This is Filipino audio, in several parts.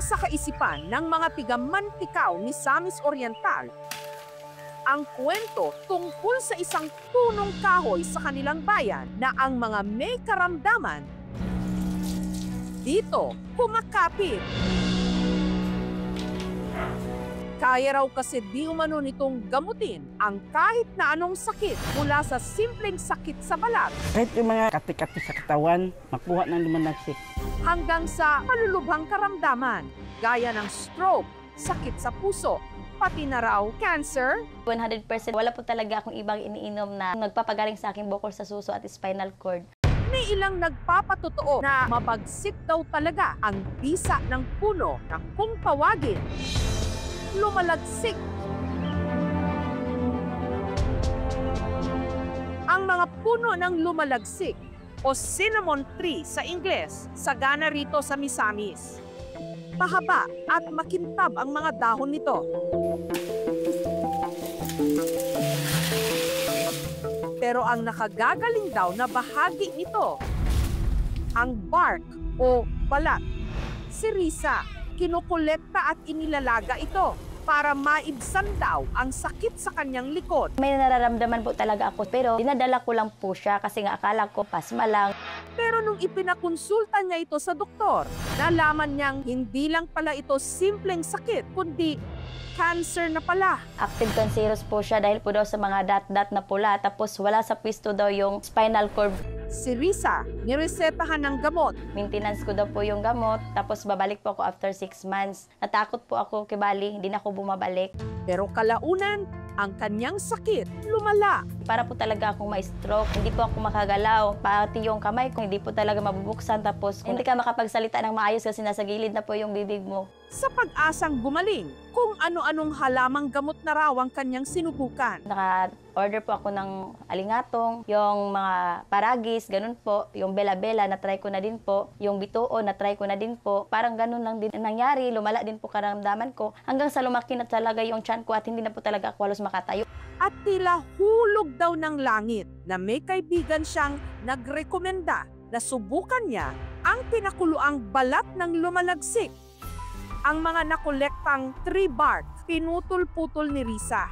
sa kaisipan ng mga tiga-Mantikao ni Misamis Oriental ang kwento tungkol sa isang punong kahoy sa kanilang bayan na ang mga may karamdaman dito kumakapit. Kaya raw kasi di umano nitong gamutin ang kahit na anong sakit mula sa simpleng sakit sa balat. Kahit yung mga kati-kati sa katawan, makuha ng lumalagsik. Hanggang sa malulubhang karamdaman, gaya ng stroke, sakit sa puso, pati na raw cancer. 100% wala po talaga akong ibang iniinom na nagpapagaling sa aking bukol sa suso at spinal cord. May ilang nagpapatotoo na mabagsik daw talaga ang bisa ng puno na kung tawagin, lumalagsik. Ang mga puno ng lumalagsik o cinnamon tree sa Ingles, sagana rito sa Misamis. Pahaba at makintab ang mga dahon nito. Pero ang nakagagaling daw na bahagi nito, ang bark o balat. Si Risa, kinukolekta at inilalaga ito para maibsan daw ang sakit sa kanyang likod. May nararamdaman po talaga ako pero dinadala ko lang po siya kasi nga akala ko pasma lang. Pero nung ipinakonsulta niya ito sa doktor, nalaman niyang hindi lang pala ito simpleng sakit, kundi cancer na pala. Active cancerous po siya dahil po daw sa mga dot-dot na pula tapos wala sa pwesto daw yung spinal cord. Si Risa, niresetahan ng gamot. Maintenance ko daw po yung gamot tapos babalik po ako after 6 months. Natakot po ako kibali, hindi na ako bumabalik. Pero kalaunan, ang kanyang sakit lumala. Para po talaga akong ma-stroke, hindi po ako makagalaw. Pati yung kamay ko, hindi po talaga mabubuksan. Tapos hindi ka makapagsalita ng maayos kasi nasa gilid na po yung bibig mo. Sa pag-asang gumaling, kung ano-anong halamang gamot na raw ang kanyang sinubukan. Naka-order po ako ng alingatong, yung mga paragis, ganun po. Yung bela-bela, na-try ko na din po. Yung bituo, na-try ko na din po. Parang ganun lang din nangyari. Lumala din po karamdaman ko. Hanggang sa lumaki na talaga yung tiyan ko at hindi na po talaga ako halos makatayo. At tila hulog daw ng langit na may kaibigan siyang nagrekomenda na subukan niya ang pinakuluang balat ng lumalagsik. Ang mga nakolektang tree bark, pinutol-putol ni Risa.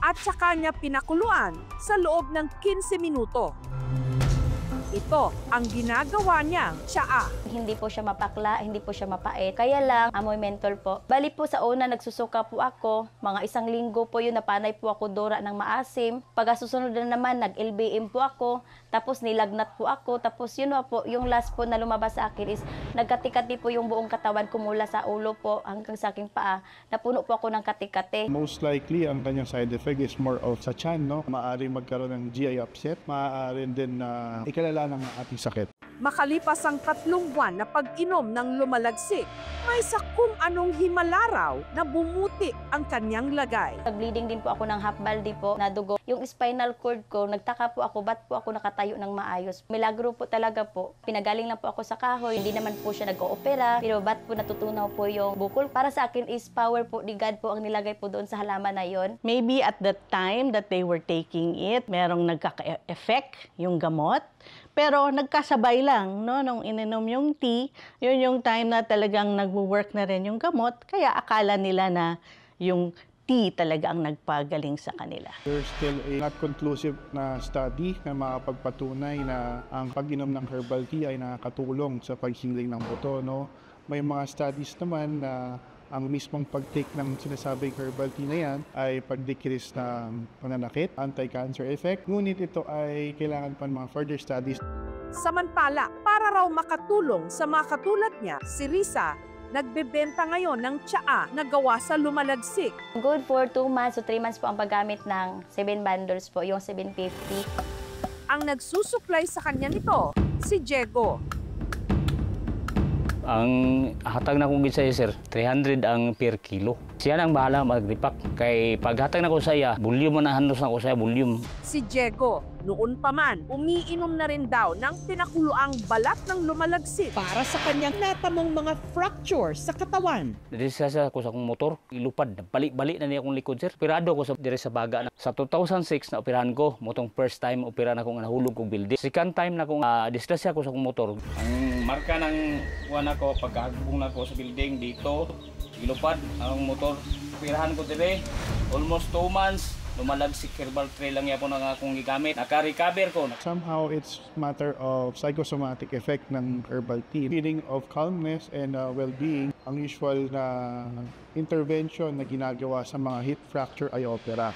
At saka niya pinakuluan sa loob ng 15 minuto. Ito ang ginagawa niyang tsaa. Hindi po siya mapakla, hindi po siya mapait. Kaya lang, amoy mentol po. Bali po sa una, nagsusuka po ako. Mga 1 linggo po yun, napanay po ako dura ng maasim. Pag susunod na naman, nag-LBM po ako. Tapos nilagnat po ako. Tapos yun po, yung last po na lumabas sa akin is nagkati-kati po yung buong katawan ko mula sa ulo po hanggang sa aking paa. Napuno po ako ng kati-kati. Most likely, ang kanyang side effect is more of sa tiyan, no? Maaaring magkaroon ng GI upset. Maaaring din na ikalala ng ating sakit. Makalipas ang 3 buwan na pag-inom ng lumalagsik, may sa kung anong himalaraw na bumuti ang kanyang lagay. Nag-bleeding din po ako ng half baldi po na dugo. Yung spinal cord ko, nagtaka po ako, ba't po ako nakatayo ng maayos? Milagro po talaga po. Pinagaling lang po ako sa kahoy, hindi naman po siya nag-oopera, pero ba't po natutunaw po yung bukol? Para sa akin is power po ni God po ang nilagay po doon sa halaman na yon. Maybe at the time that they were taking it, merong nagkaka-effect yung gamot. Pero nagkasabay lang, no? Nung ininom yung tea, yun yung time na talagang nag-work na rin yung gamot. Kaya akala nila na yung tea talaga ang nagpagaling sa kanila. There's still a not conclusive na study na makapagpatunay na ang pag-inom ng herbal tea ay nakakatulong sa pag-healing ng buto, no? May mga studies naman na ang mismong pag-take ng sinasabing herbal tea na yan ay pag-decrease ng pananakit, anti-cancer effect. Ngunit ito ay kailangan pa ng mga further studies. Samantala, para raw makatulong sa mga katulad niya, si Risa, nagbebenta ngayon ng tsaa na gawa sa lumalagsik. Good for 2 months o 3 months po ang paggamit ng 7 bundles po, yung 750. Ang nagsusupply sa kanya nito, si Diego. Ang hatag na kong gisaya sir, 300 ang per kilo. Siya nang bahala mag-repack. Kay paghatag na ko sa iya, volume na handos na ko sa iya, volume. Si Diego, noon pa man, umiinom na rin daw ng pinakuluang balat ng lumalagsik. Para sa kanyang natamong mga fracture sa katawan. Diresasa ko sa akong motor, ilupad. Balik-balik na niya akong likod sir. Operado ko sa dire sa baga. Sa 2006 na operahan ko, motong first time operahan ako nga nahulog kong building. Second time na akong disgrasya ko sa akong motor. Ang marka ng kuwan ako, pagkahagbong na ko sa building dito, ilupad ang motor. Operahan ko dire, almost 2 months. Lumalagsik herbal tray lang yapon ang akong gigamit. Naka-recover ko. Somehow, it's matter of psychosomatic effect ng herbal tea. Feeling of calmness and well-being. Ang usual na intervention na ginagawa sa mga hip fracture ay opera.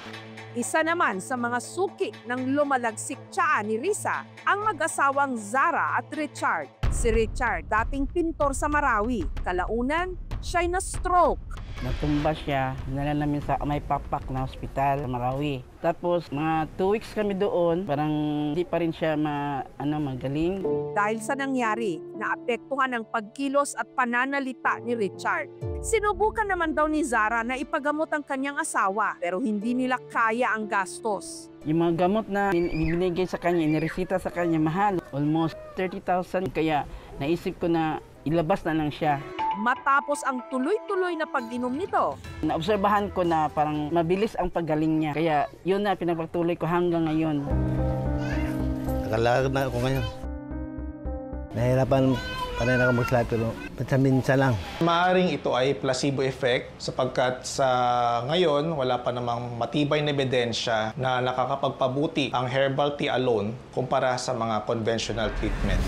Isa naman sa mga suki ng lumalagsik tiyan ni Risa, ang mag-asawang Zara at Richard. Si Richard, dating pintor sa Marawi. Kalaunan, siya'y na-stroke. Natumba siya, dinala namin sa may pakpak na ospital sa Marawi. Tapos mga 2 weeks kami doon, parang hindi pa rin siya magaling. Dahil sa nangyari, naapektuhan ang pagkilos at pananalita ni Richard. Sinubukan naman daw ni Zara na ipagamot ang kanyang asawa, pero hindi nila kaya ang gastos. Yung mga gamot na binigay sa kanya, iniresita sa kanya, mahal. Almost 30,000, kaya naisip ko na ilabas na lang siya. Matapos ang tuloy-tuloy na pag-inom nito, Naobserbahan ko na parang mabilis ang paggaling niya. Kaya yun na pinagpatuloy ko hanggang ngayon. Nakalakad na ako ngayon. Nahirapan pa rin ako magsalita pero minsan lang. Maaaring ito ay placebo effect sapagkat sa ngayon wala pa namang matibay na ebidensya na nakakapagpabuti ang herbal tea alone kumpara sa mga conventional treatment.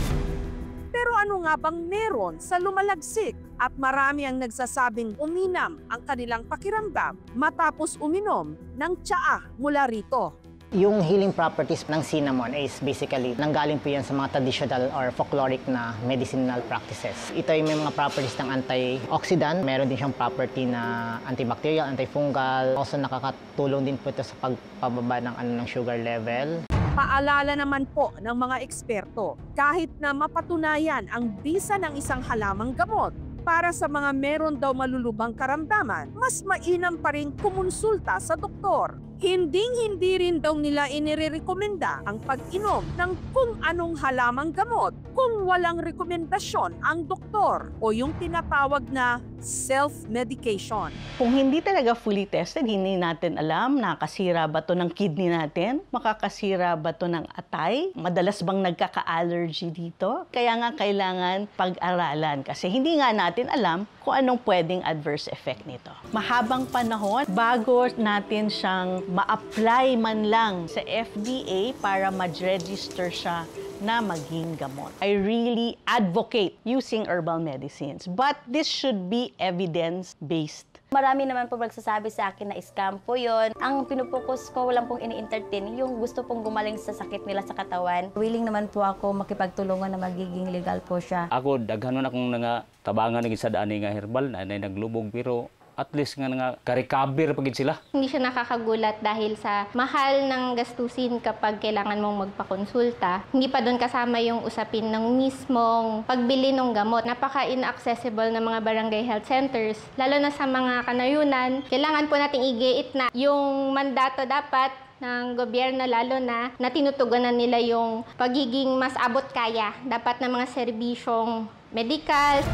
pero ano nga bang meron sa lumalagsik? At marami ang nagsasabing uminam ang kanilang pakiramdam matapos uminom ng tsaa mula rito. Yung healing properties ng cinnamon is basically nanggaling po yan sa mga traditional or folkloric na medicinal practices. Ito ay may mga properties ng antioxidant, meron din siyang property na antibacterial, antifungal. Also nakakatulong din po ito sa pagpababa ng sugar level. Paalala naman po ng mga eksperto, kahit na mapatunayan ang bisa ng isang halamang gamot, para sa mga meron daw malulubang karamdaman, mas mainam pa rin kumonsulta sa doktor. Hinding-hindi rin daw nila inirekomenda ang pag-inom ng kung anong halamang gamot kung walang rekomendasyon ang doktor o yung tinatawag na self-medication. Kung hindi talaga fully tested, hindi natin alam, nakakasira ba to ng kidney natin? Makakasira ba to ng atay? Madalas bang nagkaka-allergy dito? Kaya nga kailangan pag-aralan kasi hindi nga natin alam kung anong pwedeng adverse effect nito. Mahabang panahon bago natin siyang ma-apply man lang sa FDA para mag-register siya na maging gamot. I really advocate using herbal medicines, but this should be evidence-based. Marami naman po magsasabi sa akin na scam po yon. Ang pinupokus ko, walang pong ini-entertain, yung gusto pong gumaling sa sakit nila sa katawan. Willing naman po ako makipagtulungan na magiging legal po siya. Ako, daghanon akong nga tabangan ng isa daan nga herbal na naglubog pero at least nga ka-recover pagid sila. Hindi siya nakakagulat dahil sa mahal ng gastusin kapag kailangan mong magpakonsulta. Hindi pa doon kasama yung usapin ng mismong pagbili ng gamot. Napaka-inaccessible ng mga barangay health centers, lalo na sa mga kanayunan. Kailangan po nating igiit na yung mandato dapat ng gobyerno, lalo na tinutugunan nila yung pagiging mas abot kaya dapat ng mga serbisyong medikal.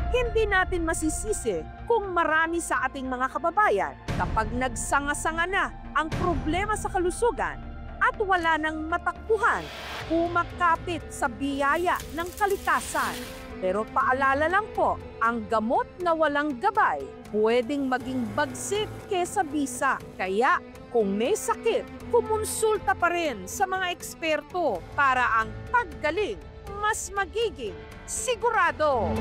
Hindi natin masisisi kung marami sa ating mga kababayan kapag nagsanga-sanga na ang problema sa kalusugan at wala nang matakbuhan, umakapit sa biyaya ng kalikasan. Pero paalala lang po, ang gamot na walang gabay pwedeng maging bagsik kesa bisa. Kaya kung may sakit, kumonsulta pa rin sa mga eksperto para ang paggaling mas magiging sigurado.